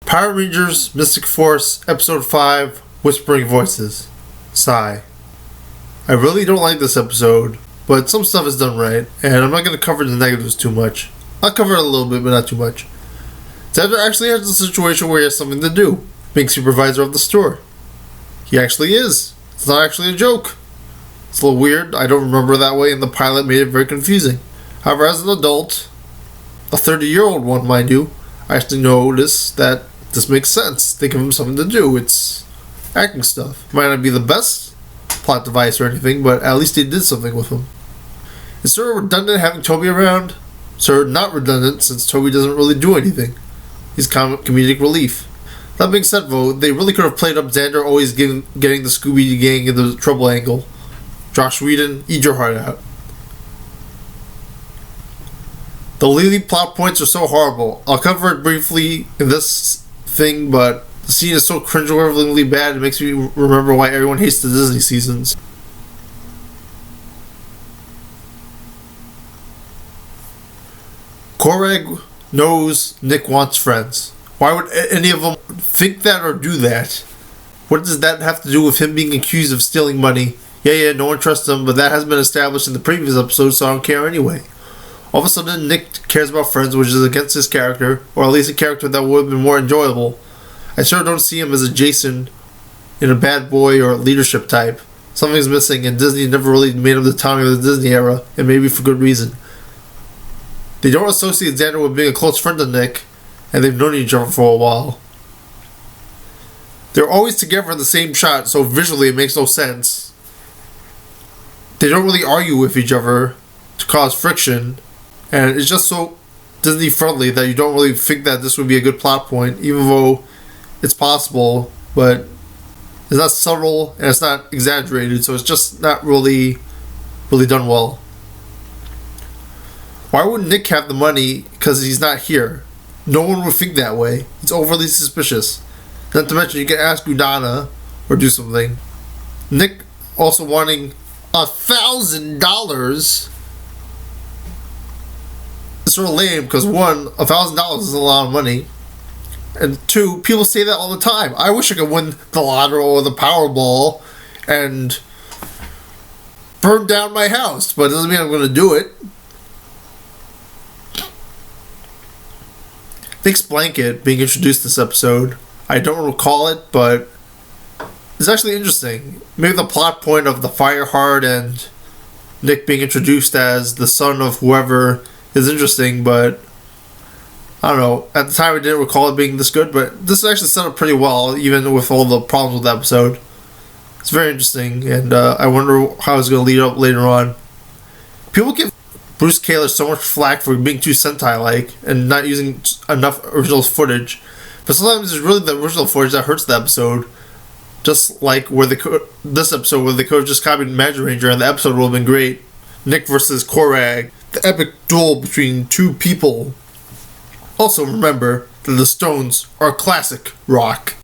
Power Rangers Mystic Force Episode 5 Whispering Voices. Sigh. I really don't like this episode, but some stuff is done right, and I'm not going to cover the negatives too much. I'll cover it a little bit, but not too much. Xander actually has a situation where he has something to do, being supervisor of the store. He actually is. It's not actually a joke. It's a little weird. I don't remember that way, and the pilot made it very confusing. However, as an adult, a 30-year-old one, mind you, I actually notice that this makes sense. They give him something to do. It's acting stuff. Might not be the best plot device or anything, but at least they did something with him. It's sort of redundant having Toby around. Sort of not redundant since Toby doesn't really do anything. He's comedic relief. That being said, though, they really could have played up Xander always getting the Scooby gang in the trouble angle. Josh Whedon, eat your heart out. The Leelee plot points are so horrible. I'll cover it briefly in this thing, but the scene is so cringeworthyly bad it makes me remember why everyone hates the Disney seasons. Korag knows Nick wants friends. Why would any of them think that or do that? What does that have to do with him being accused of stealing money? Yeah, no one trusts him, but that has been established in the previous episode, so I don't care anyway. All of a sudden, Nick cares about friends, which is against his character, or at least a character that would have been more enjoyable. I sure don't see him as a Jason in a bad boy or leadership type. Something's missing, and Disney never really made him the Tommy of the Disney era, and maybe for good reason. They don't associate Xander with being a close friend to Nick, and they've known each other for a while. They're always together in the same shot, so visually it makes no sense. They don't really argue with each other to cause friction, and it's just so Disney friendly that you don't really think that this would be a good plot point, even though it's possible, but it's not subtle and it's not exaggerated, so it's just not really done well. Why would Nick have the money because he's not here? No one would think that way. It's overly suspicious. Not to mention, you can ask Udana or do something. Nick also wanting $1,000 is sort of lame because one, $1,000 is a lot of money, and two, people say that all the time. I wish I could win the lotto or the Powerball and burn down my house, but it doesn't mean I'm going to do it. Nick's blanket being introduced this episode, I don't recall it, but it's actually interesting. Maybe the plot point of the fire heart and Nick being introduced as the son of whoever is interesting, but I don't know. At the time, I didn't recall it being this good, but this actually set up pretty well, even with all the problems with the episode. It's very interesting, and I wonder how it's going to lead up later on. People give Bruce Kaler so much flack for being too Sentai-like and not using enough original footage, but sometimes it's really the original footage that hurts the episode. Just like this episode where they could have just copied Magic Ranger and the episode would have been great. Nick versus Korag, the epic duel between two people. Also remember that the Stones are classic rock.